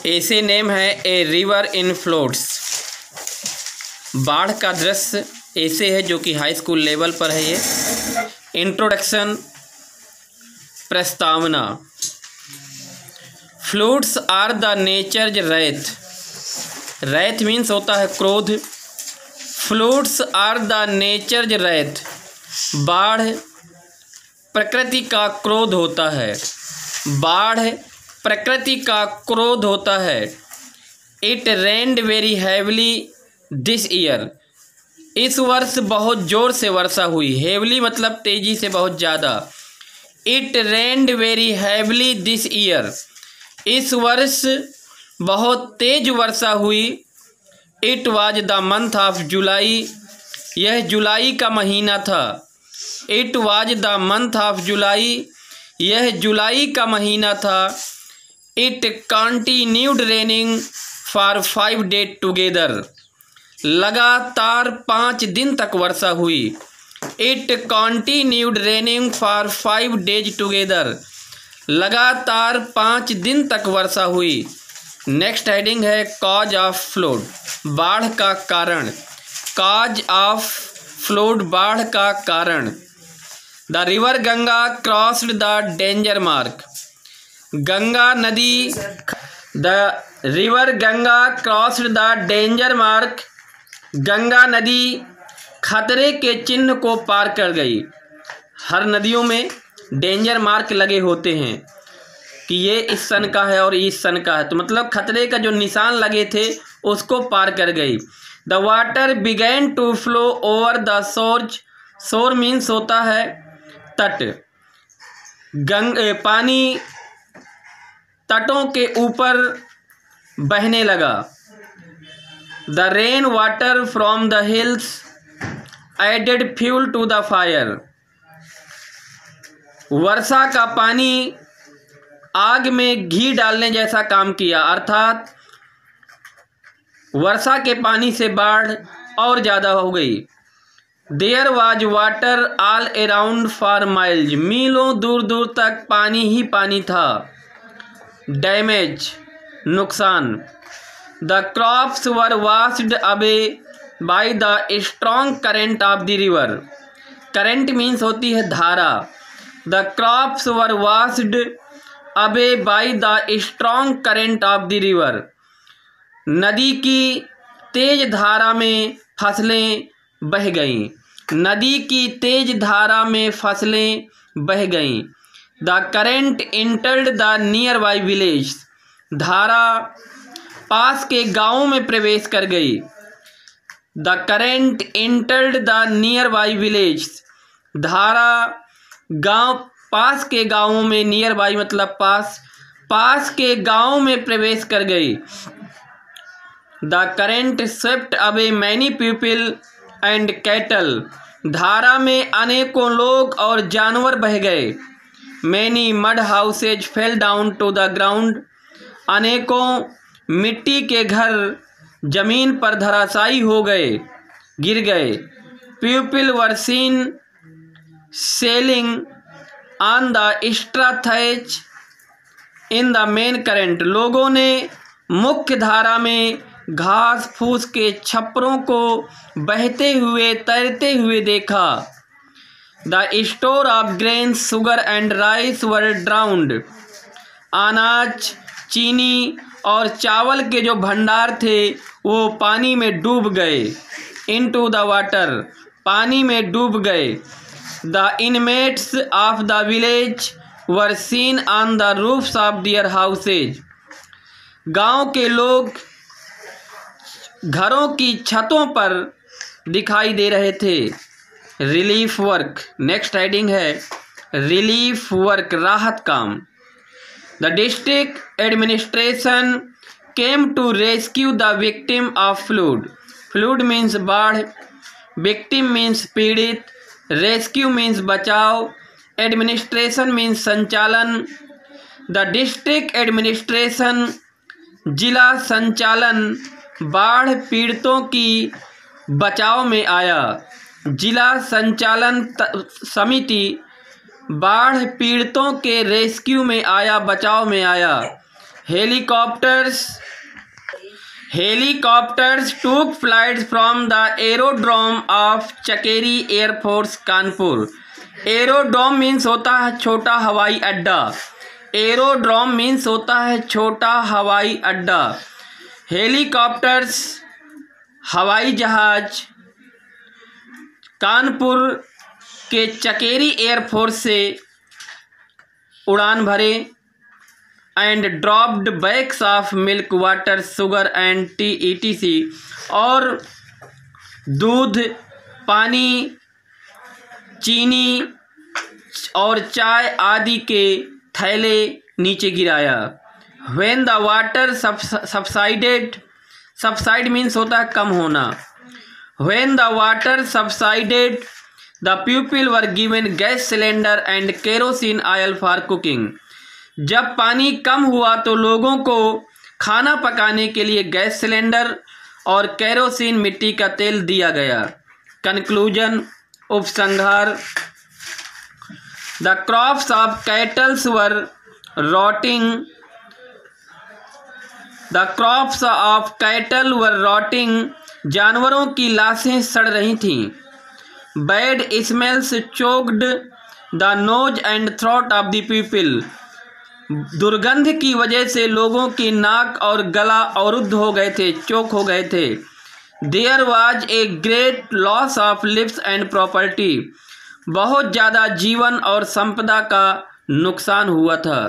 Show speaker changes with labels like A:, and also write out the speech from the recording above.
A: ऐसे नेम है a river in floats. बाढ़ का दृश्य ऐसे है जो कि हाई स्कूल लेवल पर है। ये इंट्रोडक्शन, प्रस्तावना। Floods are the nature's wrath. Wrath means होता है क्रोध। Floods are the nature's wrath. बाढ़ प्रकृति का क्रोध होता है। बाढ़ प्रकृति का क्रोध होता है। It rained very heavily this year. इस वर्ष बहुत ज़ोर से वर्षा हुई। हेवली मतलब तेज़ी से, बहुत ज़्यादा। It rained very heavily this year. इस वर्ष बहुत तेज वर्षा हुई। It was the month of July. यह जुलाई का महीना था। It was the month of July. यह जुलाई का महीना था। It continued raining for 5 days together. लगातार 5 दिन तक वर्षा हुई। It continued raining for 5 days together. लगातार 5 दिन तक वर्षा हुई। नेक्स्ट हेडिंग है कॉज ऑफ फ्लड। बाढ़ का कारण। कॉज ऑफ फ्लड, बाढ़ का कारण। The river Ganga crossed the danger mark. Ganga नदी, the river Ganga crossed the danger mark. Ganga नदी खतरे के चिन्ह को पार कर गई। हर नदियों में डेंजर मार्क लगे होते हैं कि ये इस सन का है और इस सन का है, तो मतलब खतरे का जो निशान लगे थे उसको पार कर गई। The water began to flow over the shores. Shore means होता है तट। पानी तटों के ऊपर बहने लगा। The rain water from the hills added fuel to the fire. वर्षा का पानी आग में घी डालने जैसा काम किया, अर्थात वर्षा के पानी से बाढ़ और ज़्यादा हो गई। There was water all around for miles. मीलों दूर दूर तक पानी ही पानी था। डैमेज, नुकसान। The crops were washed away by the strong current of the river. Current means होती है धारा। The crops were washed away by the strong current of the river. नदी की तेज धारा में फसलें बह गईं। नदी की तेज धारा में फसलें बह गईं। The current entered the near by village. धारा पास के गाँवों में प्रवेश कर गई। The current entered the near by village. धारा गांव, पास के गाँवों में, नियर बाई मतलब पास, पास के गाँव में प्रवेश कर गई। The current swept away many people and cattle. धारा में अनेकों लोग और जानवर बह गए। Many mud houses fell down to the ground. अनेकों मिट्टी के घर जमीन पर धराशायी हो गए, गिर गए। People were seen sailing on the stretches in the main current. लोगों ने मुख्य धारा में घास फूस के छप्परों को बहते हुए, तैरते हुए देखा। The store of grain, sugar and rice were drowned. अनाज, चीनी और चावल के जो भंडार थे वो पानी में डूब गए। इनटू द वाटर, पानी में डूब गए। The inmates of the village were seen on the roofs of their houses. गांव के लोग घरों की छतों पर दिखाई दे रहे थे। Relief work. नेक्स्ट हेडिंग है रिलीफ वर्क, राहत काम। The district administration came to rescue the victim of flood. Flood means बाढ़, विक्टिम मीन्स पीड़ित, रेस्क्यू मीन्स बचाव, एडमिनिस्ट्रेशन मीन्स संचालन। द डिस्ट्रिक्ट एडमिनिस्ट्रेशन, जिला संचालन, बाढ़ पीड़ितों की बचाव में आया। जिला संचालन समिति बाढ़ पीड़ितों के रेस्क्यू में आया, बचाव में आया। Helicopters took flights from the aerodrome of Chakeri Air Force, Kanpur. Aerodrome means होता है छोटा हवाई अड्डा। एरोड्रोम मीन्स होता है छोटा हवाई अड्डा। हेलीकॉप्टर्स हवाई जहाज कानपुर के चकेरी एयरफोर्स से उड़ान भरे and dropped bags of milk, water, sugar and T etc और दूध, पानी, चीनी और चाय आदि के थैले नीचे गिराया। When the water subside means होता है कम होना। When the water subsided, the people were given gas cylinder and kerosene oil for cooking. जब पानी कम हुआ तो लोगों को खाना पकाने के लिए गैस सिलेंडर और केरोसिन मिट्टी का तेल दिया गया। कंक्लूजन, उपसंहार। The crops of kettles were rotting. The crops of cattle were rotting. जानवरों की लाशें सड़ रही थीं। Bad smells choked the nose and throat of the people. दुर्गंध की वजह से लोगों की नाक और गला अवरुद्ध हो गए थे, चोक हो गए थे। There was a great loss of lives and property. बहुत ज़्यादा जीवन और संपदा का नुकसान हुआ था।